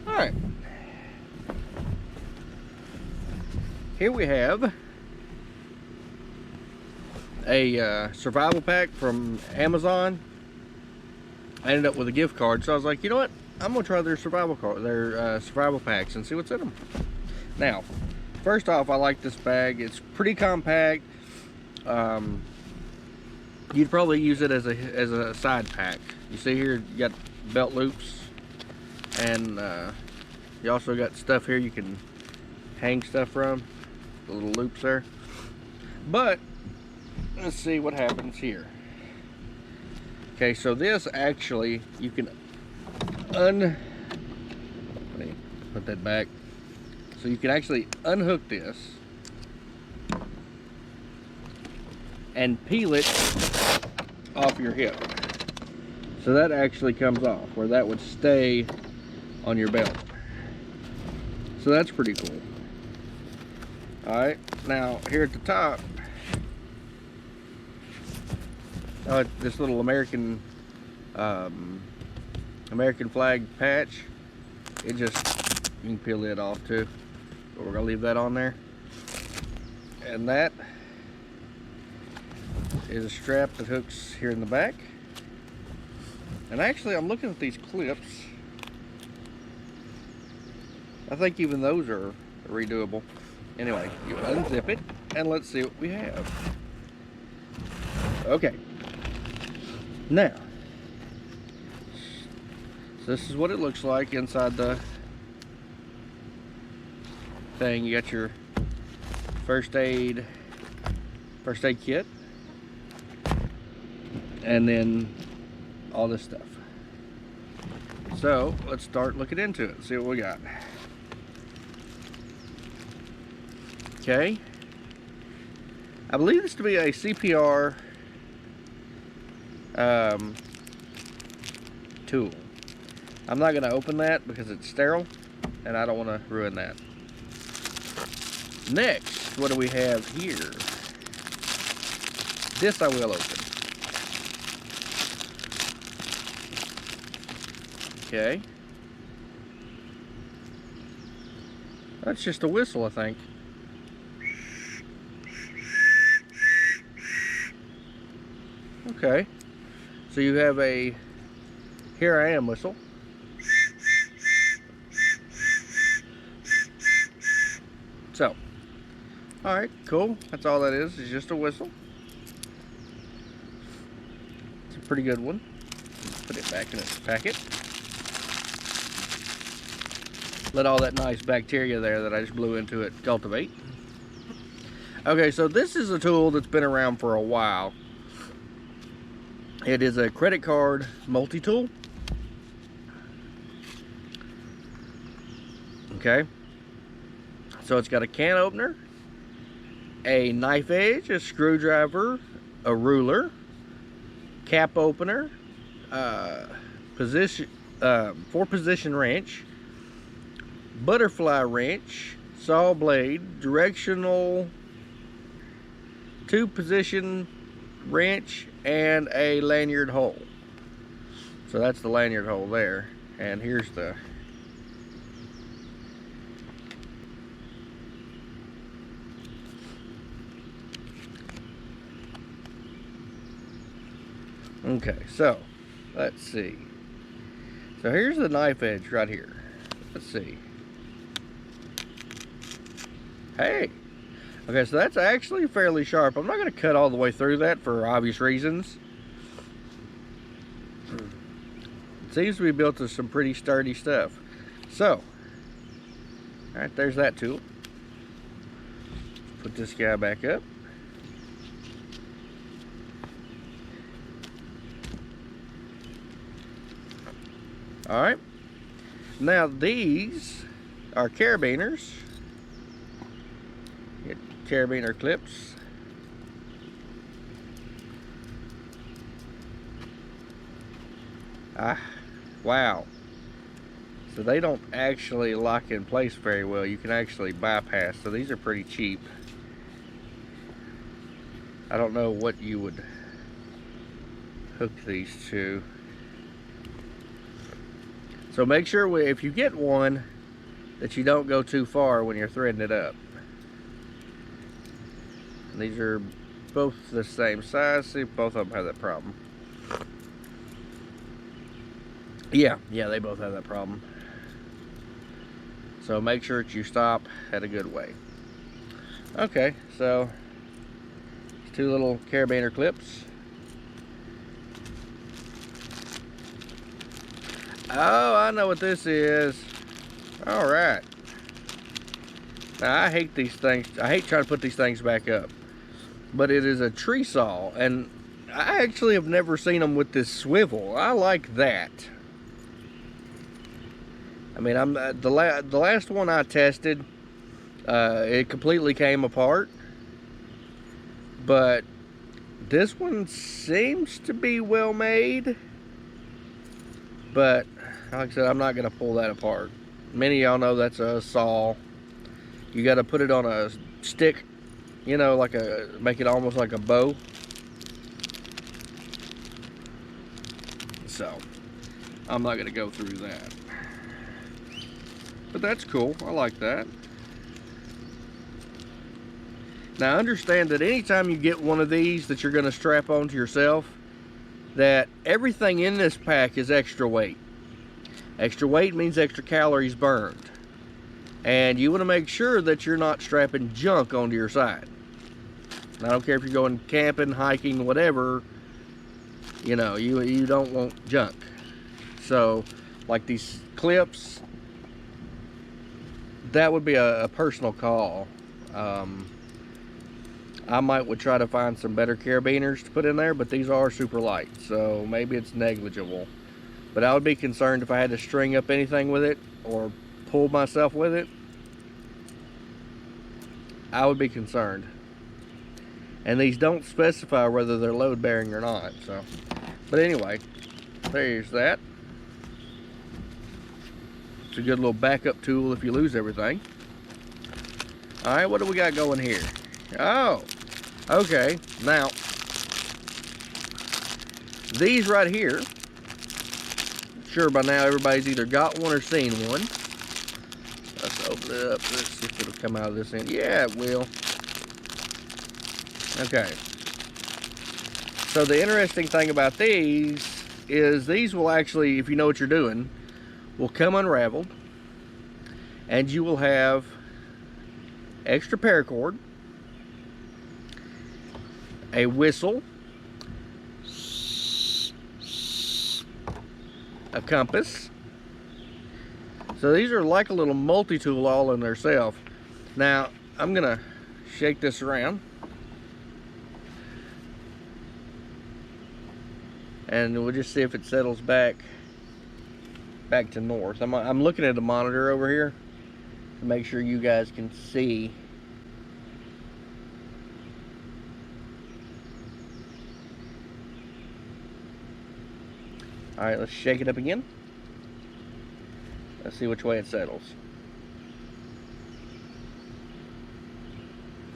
Alright. Here we have a survival pack from Amazon. I ended up with a gift card, so I was like, you know what? I'm gonna try their survival packs and see what's in them. Now, first off, I like this bag. It's pretty compact. You'd probably use it as a side pack. You see here, you got belt loops, and you also got stuff here you can hang stuff from. The little loops there. But let's see what happens here. Okay, so this actually, you can let me put that back. So you can actually unhook this and peel it off your hip. So that actually comes off, where that would stay on your belt. So that's pretty cool. Alright, now here at the top, this little American flag patch, it just, you can peel it off too. But we're gonna leave that on there. And that is a strap that hooks here in the back. And actually, I'm looking at these clips. I think even those are redoable. Anyway, you unzip it and let's see what we have. Okay. Now, so this is what it looks like inside the thing. You got your first aid kit, and then all this stuff. So let's start looking into it, see what we got. Okay, I believe this to be a CPR tool. I'm not going to open that because it's sterile and I don't want to ruin that. Next, what do we have here? This I will open. Okay. That's just a whistle, I think. Okay. So you have a "Here I Am" whistle. So, alright, cool. That's all that is just a whistle. It's a pretty good one. Put it back in its packet. Let all that nice bacteria there that I just blew into it cultivate. Okay, so this is a tool that's been around for a while. It is a credit card multi-tool. Okay. So it's got a can opener, a knife edge, a screwdriver, a ruler, cap opener, 4-position wrench, butterfly wrench, saw blade, directional 2-position wrench, and a lanyard hole. So that's the lanyard hole there, and here's the okay, so let's see. So here's the knife edge right here. Let's see. Hey, okay, so that's actually fairly sharp. I'm not going to cut all the way through that for obvious reasons. It seems to be built of some pretty sturdy stuff. So, alright, there's that tool. Put this guy back up. Alright, now these are carabiners. Get Carabiner Clips. Wow. So they don't actually lock in place very well. You can actually bypass. So these are pretty cheap. I don't know what you would hook these to. So make sure if you get one that you don't go too far when you're threading it up. And these are both the same size. See, both of them have that problem. Yeah, they both have that problem. So make sure that you stop at a good way. Okay, so 2 little carabiner clips. Oh, I know what this is. All right. Now, I hate these things. I hate trying to put these things back up. But it is a tree saw, and I actually have never seen them with this swivel. I like that. I mean, the last one I tested, it completely came apart. But this one seems to be well made. But like I said, I'm not going to pull that apart. Many of y'all know that's a saw. You got to put it on a stick, you know, make it almost like a bow. So, I'm not going to go through that. But that's cool. I like that. Now, understand that anytime you get one of these that you're going to strap onto yourself, that everything in this pack is extra weight. Extra weight means extra calories burned. And you want to make sure that you're not strapping junk onto your side. And I don't care if you're going camping, hiking, whatever, you know, you don't want junk. So, like these clips, that would be a personal call. I would try to find some better carabiners to put in there, but these are super light, so maybe it's negligible. But I would be concerned if I had to string up anything with it or pull myself with it. I would be concerned. And these don't specify whether they're load bearing or not. So, but anyway, there's that. It's a good little backup tool if you lose everything. All right, what do we got going here? Oh, okay. Now, these right here, sure by now everybody's either got one or seen one. Let's open it up. Let's see if it'll come out of this end. Yeah, it will. Okay. So the interesting thing about these is these will actually, if you know what you're doing, will come unraveled, and you will have extra paracord, a whistle, a compass. So these are like a little multi-tool all in themselves. Now I'm gonna shake this around, and we'll just see if it settles back to north. I'm looking at the monitor over here to make sure you guys can see. All right, let's shake it up again. Let's see which way it settles.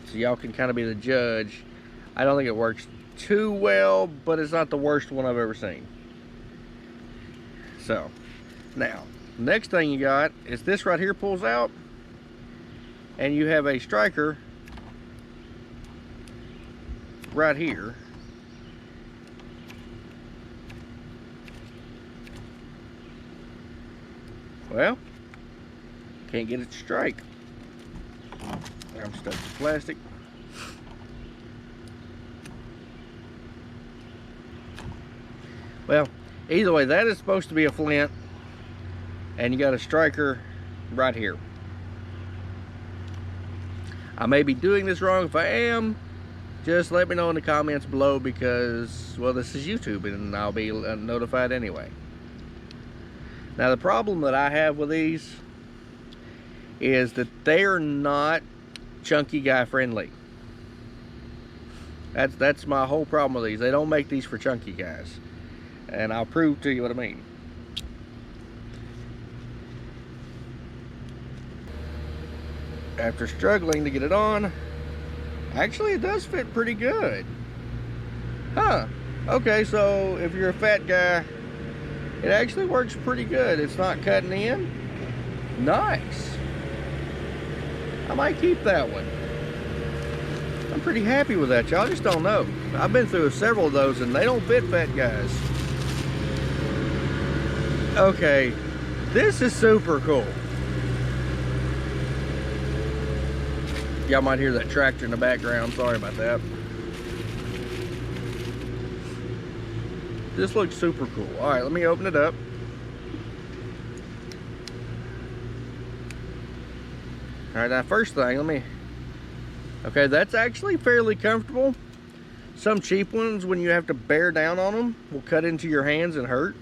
So y'all can kind of be the judge. I don't think it works too well, but it's not the worst one I've ever seen. So, now, next thing you got is this right here pulls out, and you have a striker right here. Well, can't get it to strike. I'm stuck with plastic. Well, either way, that is supposed to be a flint, and you got a striker right here. I may be doing this wrong. If I am, just let me know in the comments below, because, well, this is YouTube and I'll be notified anyway. Now, the problem that I have with these is that they are not chunky guy friendly. That's my whole problem with these. They don't make these for chunky guys, and I'll prove to you what I mean. After struggling to get it on, actually it does fit pretty good. Huh. Okay, so if you're a fat guy It actually works pretty good. It's not cutting in. Nice. I might keep that one. I'm pretty happy with that. Y'all just don't know. I've been through several of those and they don't fit fat guys. Okay, this is super cool. Y'all might hear that tractor in the background. Sorry about that. This looks super cool. All right, let me open it up. All right, now first thing, okay, that's actually fairly comfortable. Some cheap ones, when you have to bear down on them, will cut into your hands and hurt.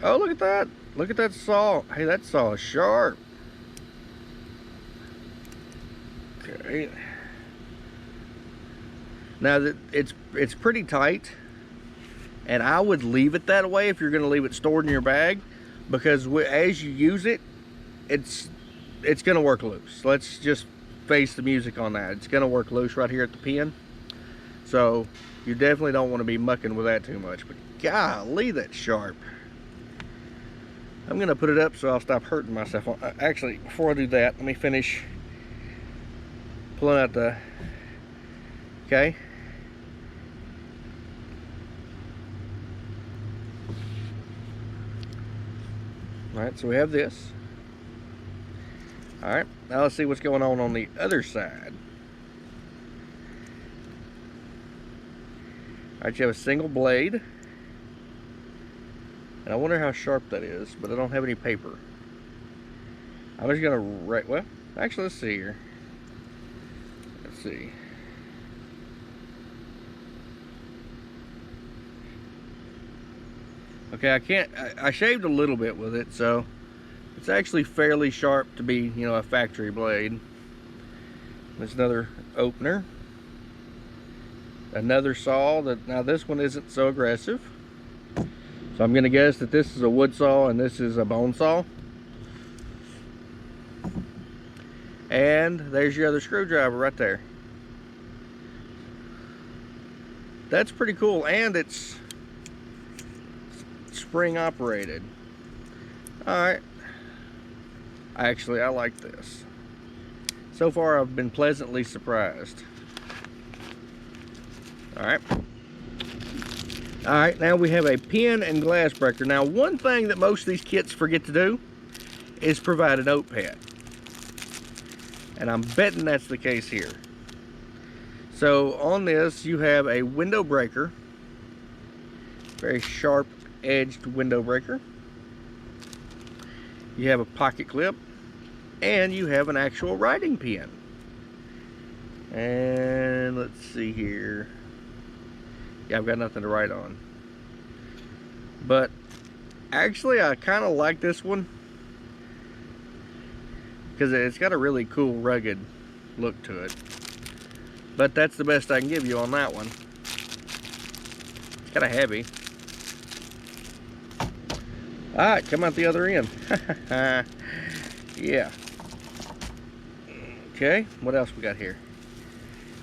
Oh, look at that. Look at that saw. Hey, that saw is sharp. Okay. Now, it's pretty tight, and I would leave it that way if you're going to leave it stored in your bag, because as you use it, it's going to work loose. Let's just face the music on that. It's going to work loose right here at the pin. So you definitely don't want to be mucking with that too much. But golly, that's sharp. I'm going to put it up so I'll stop hurting myself. Actually, before I do that, let me finish pulling out the... Okay. Alright, so we have this. Alright, now let's see what's going on the other side. Alright, you have a single blade. And I wonder how sharp that is, but I don't have any paper. I'm just gonna write, well, actually, let's see here. Let's see. Okay, I shaved a little bit with it, so it's actually fairly sharp to be, you know, a factory blade. There's another opener. Another saw. Now this one isn't so aggressive. So I'm gonna guess that this is a wood saw and this is a bone saw. And there's your other screwdriver right there. That's pretty cool, and it's spring operated. Alright. Actually, I like this. So far, I've been pleasantly surprised. Alright. Alright, now we have a pin and glass breaker. Now, one thing that most of these kits forget to do is provide a notepad. And I'm betting that's the case here. So, on this, you have a window breaker. Very sharp edged window breaker. You have a pocket clip, and you have an actual writing pen. And let's see here. Yeah, I've got nothing to write on. But actually, I kind of like this one because it's got a really cool, rugged look to it. But that's the best I can give you on that one. It's kind of heavy. Alright, come out the other end. Yeah. Okay, what else we got here?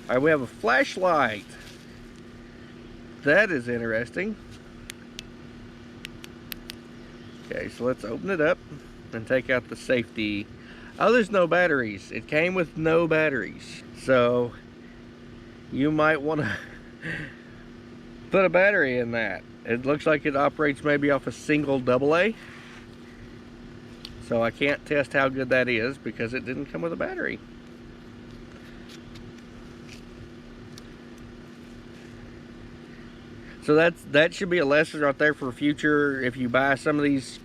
Alright, we have a flashlight. That is interesting. Okay, so let's open it up and take out the safety. Oh, there's no batteries. It came with no batteries. So, you might want to put a battery in that. It looks like it operates maybe off a single AA. So I can't test how good that is because it didn't come with a battery. So that should be a lesson right there for future. If you buy some of these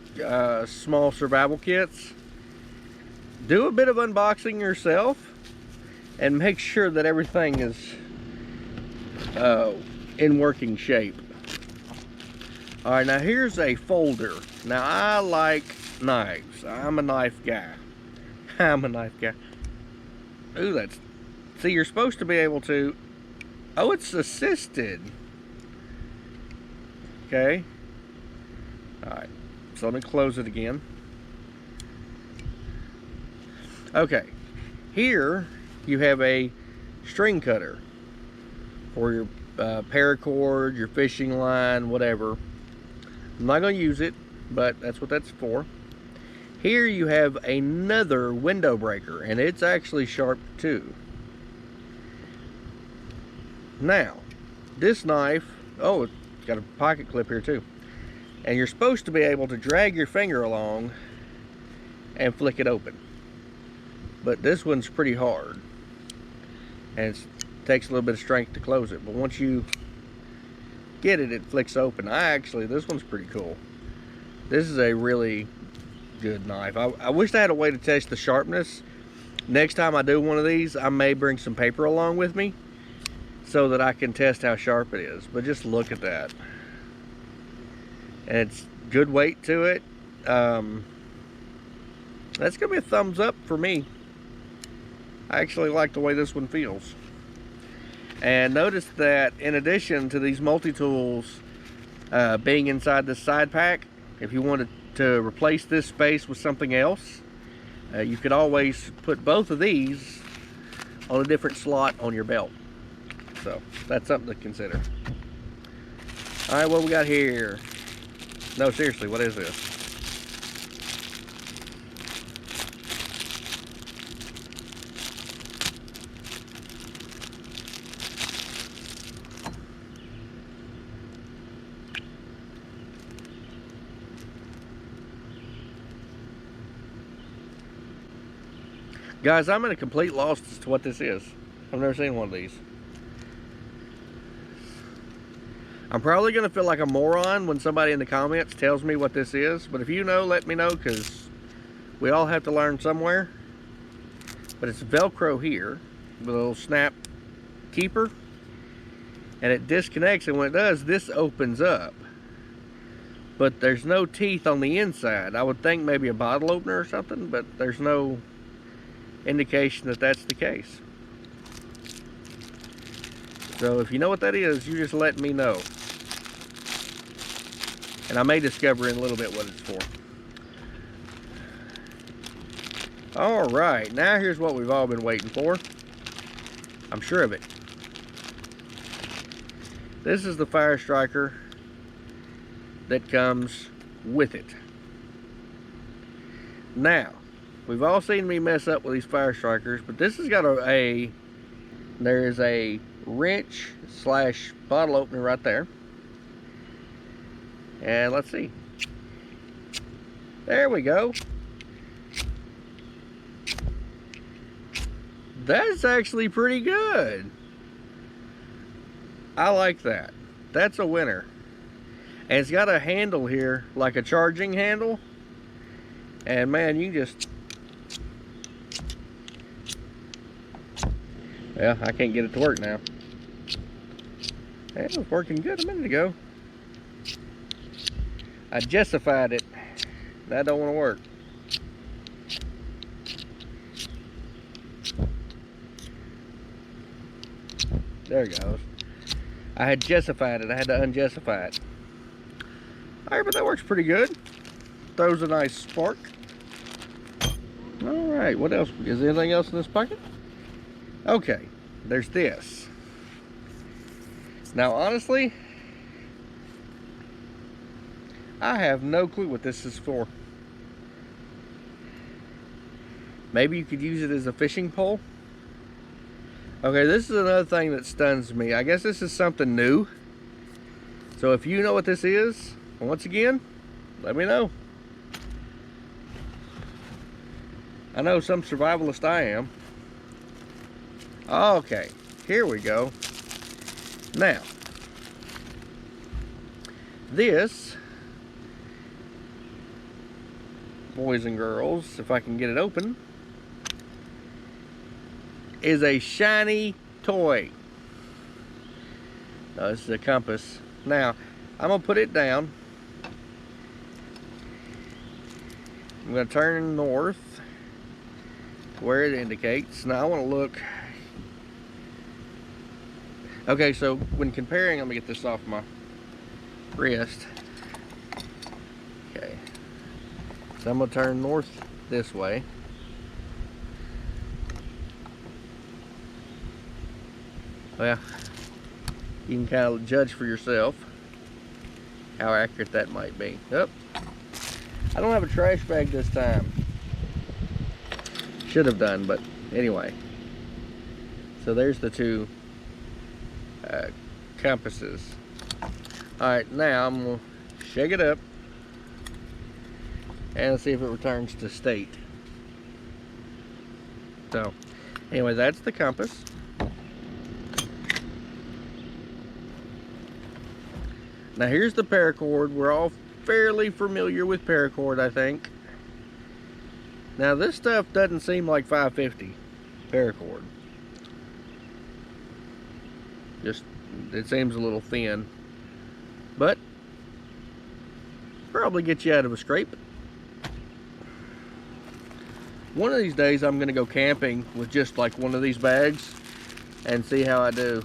small survival kits, do a bit of unboxing yourself and make sure that everything is in working shape. Alright, now here's a folder. Now I like knives. I'm a knife guy. I'm a knife guy. Ooh, that's... See, you're supposed to be able to... Oh, it's assisted. Okay. Alright, so let me close it again. Okay. Here, you have a string cutter for your paracord, your fishing line, whatever. I'm not going to use it, but that's what that's for. Here you have another window breaker, and it's actually sharp too. Now, this knife, oh, it's got a pocket clip here too. And you're supposed to be able to drag your finger along and flick it open. But this one's pretty hard. And it takes a little bit of strength to close it. But once you get it, it flicks open. This one's pretty cool. This is a really good knife. I wish I had a way to test the sharpness. Next time I do one of these, I may bring some paper along with me so that I can test how sharp it is. But just look at that. And it's good weight to it. That's gonna be a thumbs up for me. I actually like the way this one feels. And notice that in addition to these multi-tools being inside this side pack, if you wanted to replace this space with something else, you could always put both of these on a different slot on your belt. So that's something to consider. All right, what we got here? No, seriously, what is this? Guys, I'm at a complete loss as to what this is. I've never seen one of these. I'm probably going to feel like a moron when somebody in the comments tells me what this is. But if you know, let me know, because we all have to learn somewhere. But it's Velcro here with a little snap keeper. And it disconnects, and when it does, this opens up. But there's no teeth on the inside. I would think maybe a bottle opener or something, but there's no indication that that's the case. So if you know what that is, you just let me know. And I may discover in a little bit what it's for. Alright, now here's what we've all been waiting for. I'm sure of it. This is the fire striker that comes with it. Now, we've all seen me mess up with these fire strikers, but this has got there is a wrench slash bottle opener right there. And let's see. There we go. That's actually pretty good. I like that. That's a winner. And it's got a handle here, like a charging handle. And man, you just... Yeah, I can't get it to work now. It was working good a minute ago. I justified it. That don't want to work. There it goes. I had justified it. I had to unjustify it. Alright, but that works pretty good. Throws a nice spark. Alright, what else? Is there anything else in this pocket? Okay, there's this. Now, honestly, I have no clue what this is for. Maybe you could use it as a fishing pole. Okay, this is another thing that stuns me. I guess this is something new. So if you know what this is, once again, let me know. I know some survivalist I am. Okay, here we go. Now, this, boys and girls, if I can get it open, is a shiny toy. This is a compass. Now, I'm going to put it down. I'm going to turn north to where it indicates. Now, I want to look. Okay, so when comparing, let me get this off my wrist. Okay. So I'm going to turn north this way. Well, you can kind of judge for yourself how accurate that might be. Oh, I don't have a trash bag this time. Should have done, but anyway. So there's the two compasses. Alright, now I'm going to shake it up and see if it returns to state. So, anyway, that's the compass. Now here's the paracord. We're all fairly familiar with paracord, I think. Now this stuff doesn't seem like 550 paracord. Just, it seems a little thin. But, probably get you out of a scrape. One of these days I'm going to go camping with just like one of these bags and see how I do.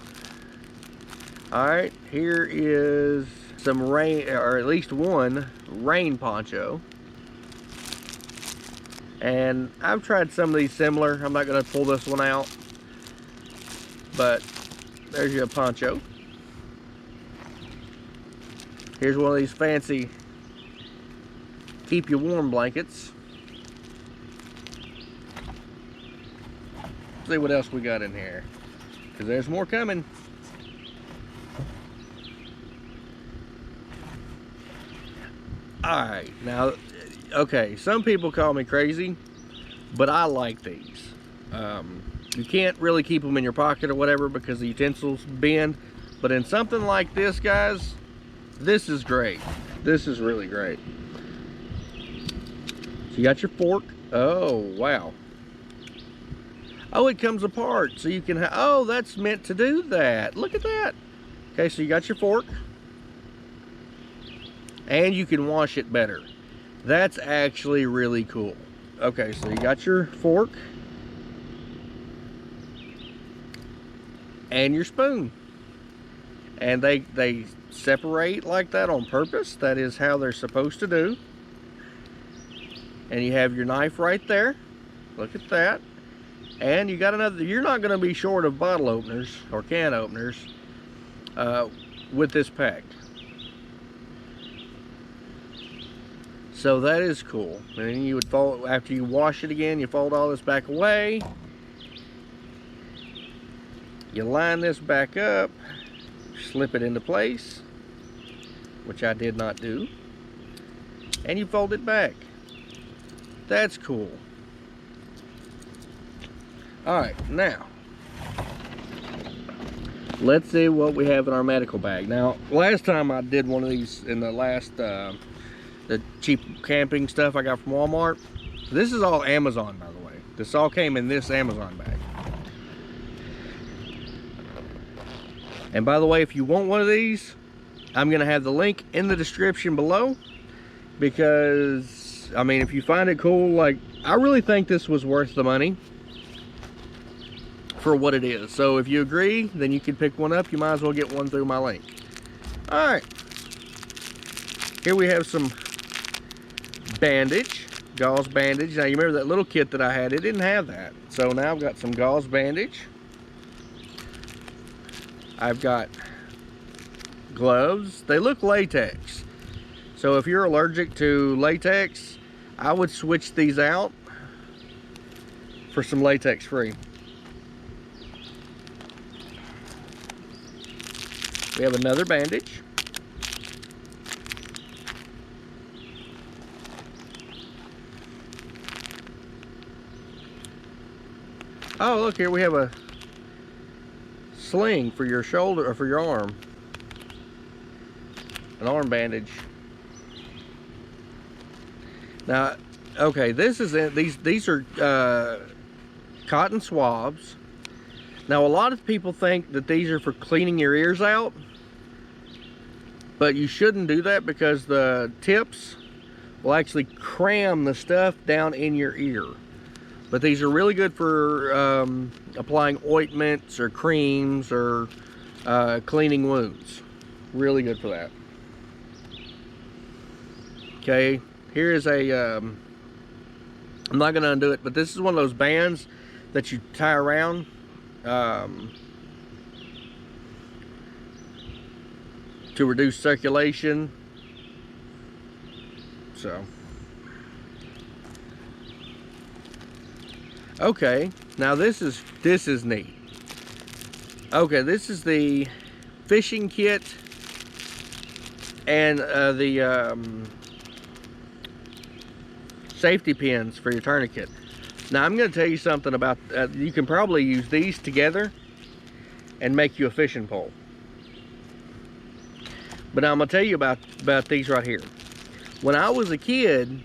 Alright, here is some rain, or at least one rain poncho. And I've tried some of these similar. I'm not going to pull this one out. But there's your poncho. Here's one of these fancy keep you warm blankets. Let's see what else we got in here, because there's more coming. Alright, now, okay, some people call me crazy, but I like these. You can't really keep them in your pocket or whatever because the utensils bend, but in something like this, guys, this is great. This is really great. So you got your fork. Oh, wow. Oh, it comes apart so you can oh, that's meant to do that. Look at that. Okay, so you got your fork. And you can wash it better. That's actually really cool. Okay, so you got your fork and your spoon. And they separate like that on purpose. That is how they're supposed to do. And you have your knife right there. Look at that. And you got another, you're not going to be short of bottle openers or can openers with this pack. So that is cool. And then you would fold, after you wash it again, you fold all this back away. You line this back up, slip it into place, which I did not do. And you fold it back. That's cool. Alright, now let's see what we have in our medical bag. Now, last time I did one of these in the last the cheap camping stuff I got from Walmart. This is all Amazon, by the way. This all came in this Amazon bag. And by the way, if you want one of these, I'm going to have the link in the description below. Because, I mean, if you find it cool, like, I really think this was worth the money for what it is. So if you agree, then you can pick one up. You might as well get one through my link. Alright. Here we have some bandage, gauze bandage. Now you remember that little kit that I had, it didn't have that. So now I've got some gauze bandage. I've got gloves. They look latex. So if you're allergic to latex, I would switch these out for some latex free. We have another bandage. Oh, look here, we have a sling for your shoulder or for your arm. An arm bandage. Now, okay, this is it. These are cotton swabs. Now, a lot of people think that these are for cleaning your ears out, but you shouldn't do that because the tips will actually cram the stuff down in your ear. But these are really good for applying ointments or creams or cleaning wounds. Really good for that. Okay, here is a, I'm not going to undo it, but this is one of those bands that you tie around. To reduce circulation So, okay, now this is neat. Okay, this is the fishing kit and the safety pins for your tourniquet. Now I'm going to tell you something about you can probably use these together and make you a fishing pole. But now I'm going to tell you about these right here. When I was a kid,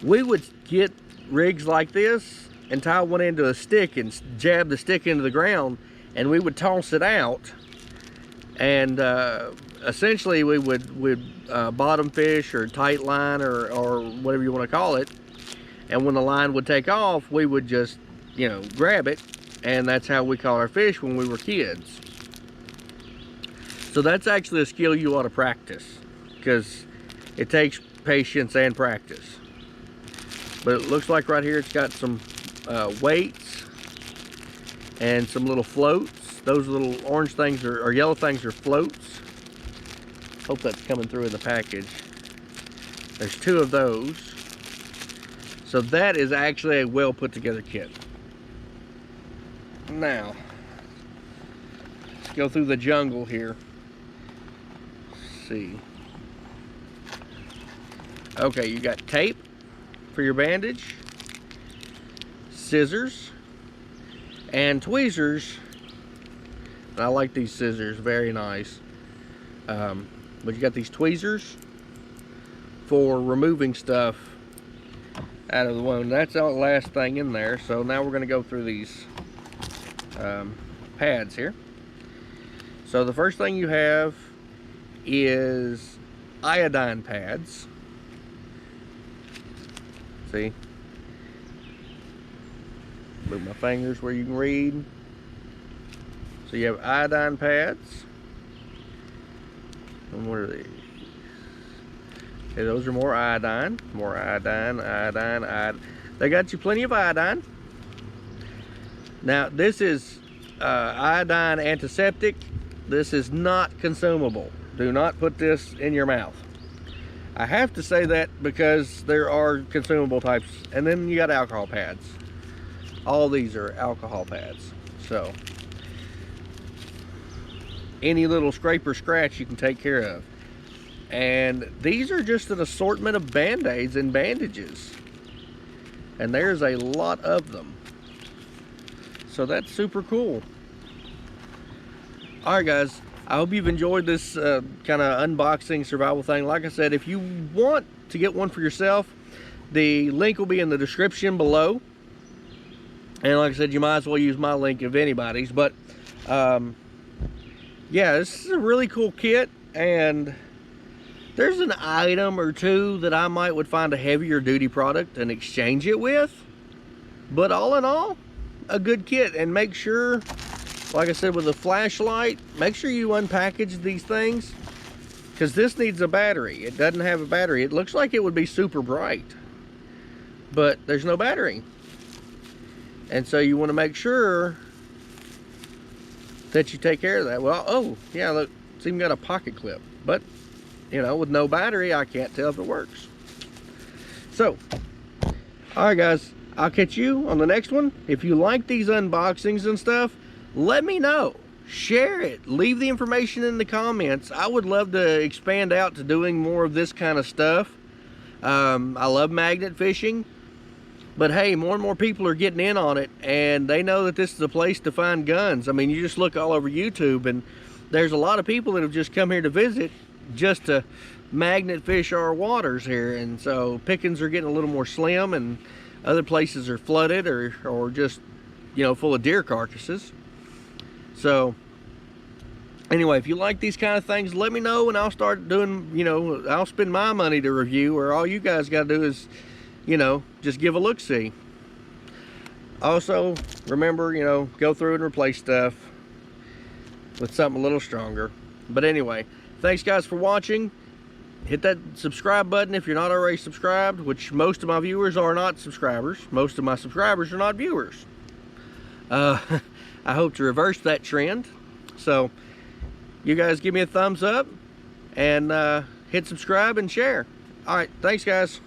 we would get rigs like this and tie one into a stick and jab the stick into the ground, and we would toss it out, and essentially we would bottom fish or tight line or whatever you want to call it. And when the line would take off, we would just, you know, grab it, and that's how we caught our fish when we were kids. So that's actually a skill you ought to practice, because it takes patience and practice. But it looks like right here it's got some weights and some little floats. Those little orange things or yellow things are floats. Hope that's coming through in the package. There's 2 of those. So that is actually a well put together kit. Now, let's go through the jungle here. Let's see. Okay, you got tape for your bandage, scissors, and tweezers. I like these scissors, very nice. But you got these tweezers for removing stuff out of the wound. That's the last thing in there. So now we're going to go through these pads here. So the first thing you have is iodine pads. See? Move my fingers where you can read. So you have iodine pads. And what are these? Okay, those are more iodine. More iodine, iodine, iodine. They got you plenty of iodine. Now this is Iodine Antiseptic. This is not consumable. Do not put this in your mouth. I have to say that because there are consumable types. And then you got alcohol pads. All these are alcohol pads. So any little scrape or scratch you can take care of. And these are just an assortment of band-aids and bandages. And there's a lot of them. So that's super cool. Alright guys, I hope you've enjoyed this kind of unboxing survival thing. Like I said, if you want to get one for yourself, the link will be in the description below. And like I said, you might as well use my link if anybody's. But yeah, this is a really cool kit, and there's an item or two that I would find a heavier duty product and exchange it with. But all in all, a good kit. And make sure, like I said, with a flashlight, make sure you unpackage these things, because this needs a battery. It doesn't have a battery. It looks like it would be super bright, but there's no battery. And so you want to make sure that you take care of that. Well, oh yeah, look, it's even got a pocket clip, but you know, with no battery, I can't tell if it works. So, all right guys, I'll catch you on the next one. If you like these unboxings and stuff, let me know. Share it. Leave the information in the comments. I would love to expand out to doing more of this kind of stuff. I love magnet fishing. But hey, more and more people are getting in on it, and they know that this is a place to find guns. I mean, you just look all over YouTube, and there's a lot of people that have just come here to visit just to magnet fish our waters here. And so pickings are getting a little more slim, and other places are flooded or just, you know, full of deer carcasses. So anyway, if you like these kind of things, let me know, and I'll start doing, you know, I'll spend my money to review, or all you guys got to do is, you know, just give a look-see. Also, remember, you know, go through and replace stuff with something a little stronger. But anyway, thanks guys for watching. Hit that subscribe button if you're not already subscribed, which most of my viewers are not subscribers. Most of my subscribers are not viewers. I hope to reverse that trend. So, you guys give me a thumbs up and hit subscribe and share. All right, thanks guys.